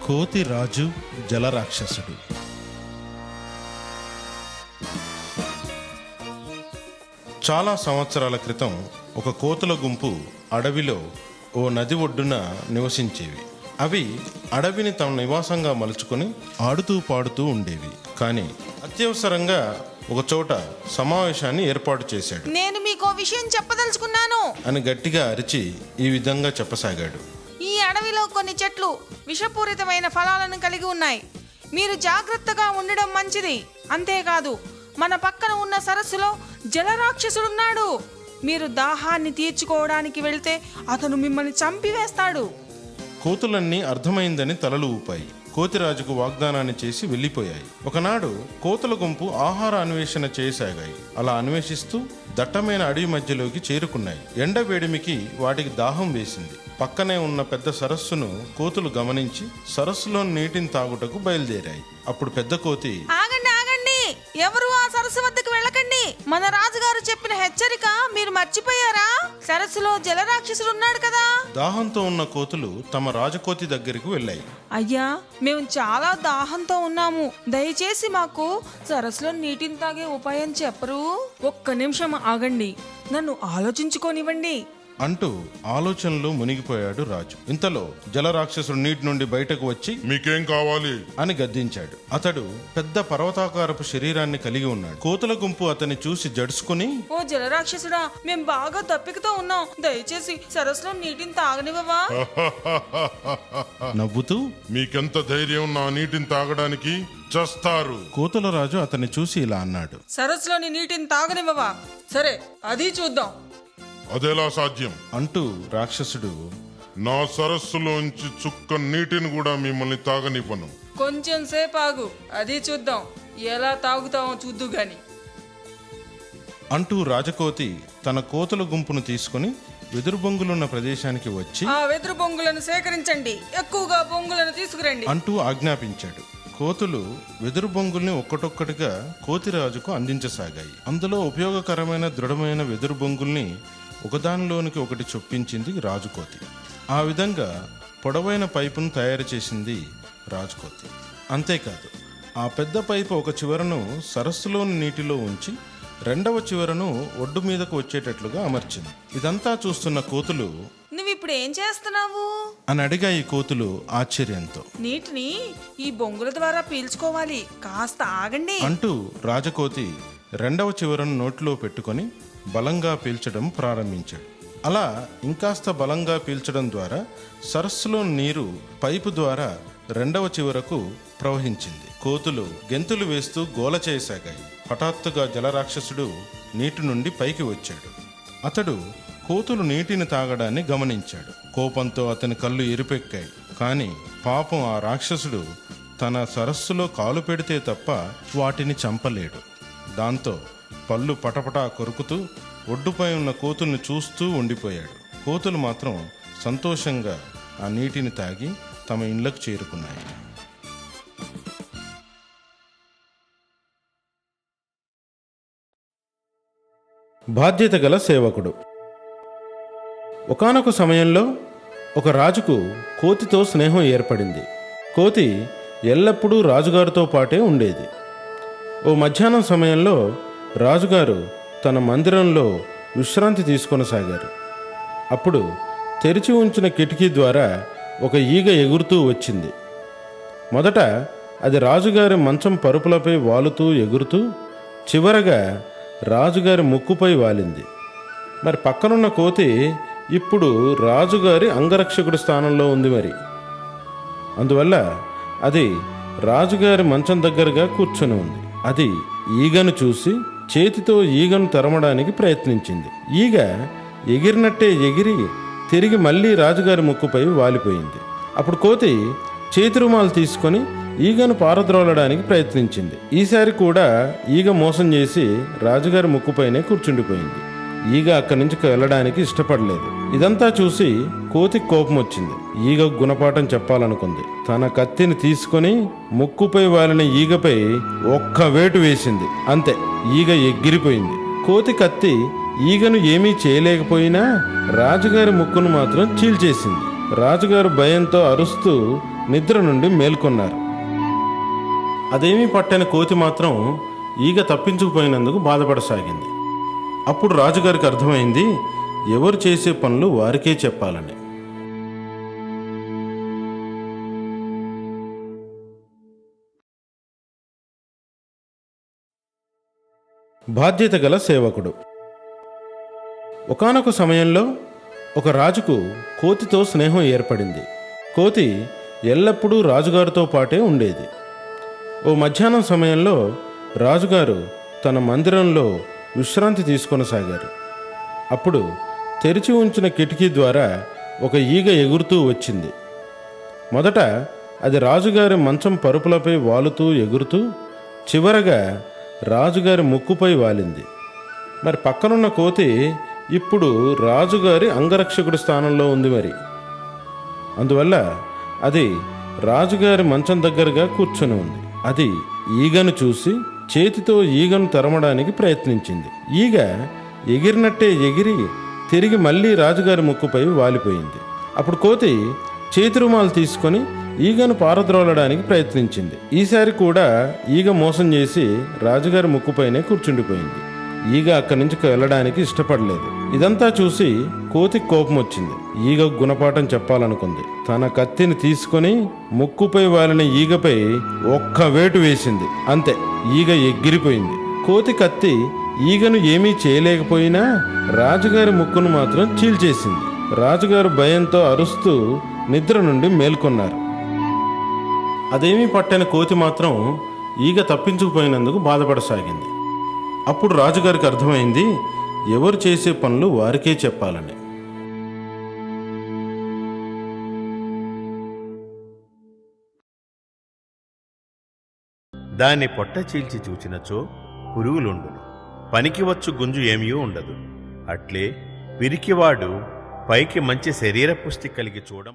కోతి రాజు జలరాక్షసుడు. చాలా సంవత్సరాల క్రితం ఒక కోతుల గుంపు అడవిలో ఓ నది ఒడ్డున నివసించేవి. అవి అడవిని తమ నివాసంగా మలుచుకొని ఆడుతూ పాడుతూ ఉండేవి. కానీ అత్యవసరంగా ఒక చోట సమావేశాన్ని ఏర్పాటు చేశాడు. నేను మీకో విషయం చెప్పదలుచుకున్నాను అని గట్టిగా అరిచి ఈ విధంగా చెప్పసాగాడు. ఈ అడవిలో కొన్ని చెట్లు విషపూరితమైన ఫలాలను కలిగి ఉన్నాయి. మీరు జాగ్రత్తగా ఉండడం మంచిది. అంతేకాదు, మన పక్కన ఉన్న సరస్సులో జలరాక్షసుడున్నాడు. మీరు దాహాన్ని తీర్చుకోవడానికి వెళ్తే అతను మిమ్మల్ని చంపివేస్తాడు. కోతులన్నీ అర్థమైందని తలలు ఊపాయి. కోతిరాజుకు వాగ్దానాన్ని చేసి వెళ్ళిపోయాయి. ఒకనాడు కోతుల గుంపు ఆహార అన్వేషణ చేయసాగాయి. అలా అన్వేషిస్తూ దట్టమైన అడవి మధ్యలోకి చేరుకున్నాయి. ఎండ వేడిమికి వాటికి దాహం వేసింది. పక్కనే ఉన్న పెద్ద సరస్సును కోతులు గమనించి సరస్సులో నీటిని తాగుటకు బయలుదేరాయి. అప్పుడు పెద్ద కోతి, ఆగండి ఆగండి, ఎవరు ఆ సరస్సు వద్దకు వెళ్ళకండి. మన రాజుగారు చెప్పిన హెచ్చరిక మీరు మర్చిపోయారా? సరస్సులో జలరాక్షసుడు ఉన్నాడు కదా. దాహంతో ఉన్న కోతులు తమ రాజకోతి దగ్గరికి వెళ్ళాయి. అయ్యా, మేము చాలా దాహంతో ఉన్నాము. దయచేసి మాకు సరస్సులో నీటిని తాగే ఉపాయం చెప్పరు? ఒక్క నిమిషం ఆగండి, నన్ను ఆలోచించుకోనివ్వండి అంటూ ఆలోచనలో మునిగిపోయాడు రాజు. ఇంతలో జలరాక్షసుడు నీటి నుండి బయటకు వచ్చి, మీకేం కావాలి అని గద్దించాడు. అతడు పెద్ద పర్వతాకారపు శరీరాన్ని కలిగి ఉన్నాడు. కోతుల గుంపు అతన్ని చూసి జడుసుకుని, ఓ జలరాక్షసుడా, మేం బాగా దప్పికతో ఉన్నాం. దయచేసి సరస్సులో నీటిని తాగనివ్వవా? నవ్వుతూ, మీకెంత ధైర్యం నా నీటిని తాగడానికి? చస్తారు. కోతుల రాజు అతన్ని చూసి ఇలా అన్నాడు, సరస్సులోని నీటిని తాగనివ్వవా? సరే, అది చూద్దాం అదెలా సాధ్యం? అంటూ రాక్షసుడు, నా సరస్సులోంచి చుక్క నీటిని కూడా మిమ్మల్ని తాగనివ్వను. కొంచెం సేపు ఆగు, అది చూద్దాం. ఎలా తాగుతామో చూద్దు గాని అంటూ రాజకోతి తన కోతుల గుంపును తీసుకుని వెదురు బొంగులున్న ప్రదేశానికి వచ్చి, ఆ వెదురు బొంగులను సేకరించండి, ఎక్కువగా బొంగులను తీసుకురండి అంటూ ఆజ్ఞాపించాడు. కోతులు వెదురు బొంగుల్ని ఒక్కటొక్కటిగా కోతిరాజుకు అందించసాగాయి. అందులో ఉపయోగకరమైన దృఢమైన వెదురు బొంగుల్ని ఒకదానిలోనికి ఒకటి చొప్పించింది రాజుకోతి. ఆ విధంగా పొడవైన పైపును తయారు చేసింది రాజుకోతి. అంతేకాదు, ఆ పెద్ద పైపు ఒక చివరను సరస్సులోని నీటిలో ఉంచి రెండవ చివరను ఒడ్డు మీదకు వచ్చేటట్లుగా అమర్చింది. ఇదంతా చూస్తున్న కోతులు, నువ్విప్పుడు ఏం చేస్తున్నావు అని అడిగాయి కోతులు ఆశ్చర్యంతో. నీటిని ఈ బొంగుల ద్వారా పీల్చుకోవాలి, కాస్త ఆగండి అంటూ రాజకోతి రెండవ చివరను నోటిలో పెట్టుకొని బలంగా పీల్చడం ప్రారంభించాడు. అలా ఇంకాస్త బలంగా పీల్చడం ద్వారా సరస్సులో నీరు పైపు ద్వారా రెండవ చివరకు ప్రవహించింది. కోతులు గెంతులు వేస్తూ గోల చేయసాగాయి. హఠాత్తుగా జలరాక్షసుడు నీటి నుండి పైకి వచ్చాడు. అతడు కోతులు నీటిని తాగడాన్ని గమనించాడు. కోపంతో అతని కళ్ళు ఎరుపెక్కాయి. కానీ పాపం ఆ రాక్షసుడు తన సరస్సులో కాలు పెడితే తప్ప వాటిని చంపలేడు. దాంతో పళ్ళు పటపటా కొరుకుతూ ఒడ్డుపై ఉన్న కోతుల్ని చూస్తూ ఉండిపోయాడు. కోతులు మాత్రం సంతోషంగా ఆ నీటిని తాగి తమ ఇండ్లకు చేరుకున్నాయి. బాధ్యత గల సేవకుడు. ఒకానొక సమయంలో ఒక రాజుకు కోతితో స్నేహం ఏర్పడింది. కోతి ఎల్లప్పుడూ రాజుగారితో పాటే ఉండేది. ఓ మధ్యాహ్నం సమయంలో రాజుగారు తన మందిరంలో విశ్రాంతి తీసుకొనసాగారు. అప్పుడు తెరిచి ఉంచిన కిటికీ ద్వారా ఒక ఈగ ఎగురుతూ వచ్చింది. మొదట అది రాజుగారి మంచం పరుపులపై వాలుతూ ఎగురుతూ చివరగా రాజుగారి ముక్కుపై వాలింది. మరి పక్కనున్న కోతి ఇప్పుడు రాజుగారి అంగరక్షకుడి స్థానంలో ఉంది. మరి అందువల్ల అది రాజుగారి మంచం దగ్గరగా కూర్చొని ఉంది. అది ఈగను చూసి చేతితో ఈగను తరమడానికి ప్రయత్నించింది. ఈగ ఎగిరినట్టే ఎగిరి తిరిగి మళ్ళీ రాజుగారి ముక్కుపై వాలిపోయింది. అప్పుడు కోతి చేతి రుమాలు తీసుకొని ఈగను పారద్రోలడానికి ప్రయత్నించింది. ఈసారి కూడా ఈగ మోసం చేసి రాజుగారి ముక్కుపైనే కూర్చుండిపోయింది. ఈగ అక్కడి నుంచి వెళ్ళడానికి ఇష్టపడలేదు. ఇదంతా చూసి కోతికి కోపం వచ్చింది. ఈగ గుణపాఠం చెప్పాలనుకుంది. తన కత్తిని తీసుకొని ముక్కుపై వాలిన ఈగపై ఒక్క వేటు వేసింది. అంతే, ఈగ ఎగిరిపోయింది. కోతి కత్తి ఈగను ఏమీ చేయలేకపోయినా రాజుగారి ముక్కును మాత్రం చీల్చేసింది. రాజుగారు భయంతో అరుస్తూ నిద్ర నుండి మేల్కొన్నారు. అదేమీ పట్టని కోతి మాత్రం ఈగ తప్పించుకుపోయినందుకు బాధపడసాగింది. అప్పుడు రాజుగారికి అర్థమైంది ఎవరు చేసే పనులు వారికే చెప్పాలని. బాధ్యత గల సేవకుడు. ఒకానొక సమయంలో ఒక రాజుకు కోతితో స్నేహం ఏర్పడింది. కోతి ఎల్లప్పుడూ రాజుగారితో పాటే ఉండేది. ఓ మధ్యాహ్నం సమయంలో రాజుగారు తన మందిరంలో విశ్రాంతి తీసుకొనసాగారు. అప్పుడు తెరిచి ఉంచిన కిటికీ ద్వారా ఒక ఈగ ఎగురుతూ వచ్చింది. మొదట అది రాజుగారి మంచం పరుపులపై వాలుతూ ఎగురుతూ చివరగా రాజుగారి ముక్కుపై వాలింది. మరి పక్కనున్న కోతి ఇప్పుడు రాజుగారి అంగరక్షకుడి స్థానంలో ఉంది. మరి అందువల్ల అది రాజుగారి మంచం దగ్గరగా కూర్చొని ఉంది. అది ఈగను చూసి చేతితో ఈగను తరమడానికి ప్రయత్నించింది. ఈగ ఎగిరినట్టే ఎగిరి తిరిగి మళ్ళీ రాజుగారి ముక్కుపై వాలిపోయింది. అప్పుడు కోతి చేతి రుమాలు తీసుకొని ఈగను పారద్రోలడానికి ప్రయత్నించింది. ఈసారి కూడా ఈగ మోసం చేసి రాజుగారి ముక్కుపైనే కూర్చుండిపోయింది. ఈగ అక్కడి నుంచి వెళ్ళడానికి ఇష్టపడలేదు. ఇదంతా చూసి కోతికి కోపం వచ్చింది. ఈగ గుణపాఠం చెప్పాలనుకుంది. తన కత్తిని తీసుకొని ముక్కుపై వాలిన ఈగపై ఒక్క వేటు వేసింది. అంతే, ఈగ ఎగిరిపోయింది. కోతి కత్తి ఈగను ఏమీ చేయలేకపోయినా రాజుగారి ముక్కును మాత్రం చీల్చేసింది. రాజుగారు భయంతో అరుస్తూ నిద్ర నుండి మేల్కొన్నారు. అదేమీ పట్టని కోతి మాత్రం ఈగ తప్పించుకుపోయినందుకు బాధపడసాగింది. అప్పుడు రాజుగారికి అర్థమైంది ఎవరు చేసే పనులు వారికే చెప్పాలని. దాని పొట్ట చీల్చి చూచినచో పురుగులుండును, పనికి వచ్చు గుంజు ఏమీ ఉండదు. అట్లే పిరికివాడు పైకి మంచి శరీర పుష్టి కలిగి చూడం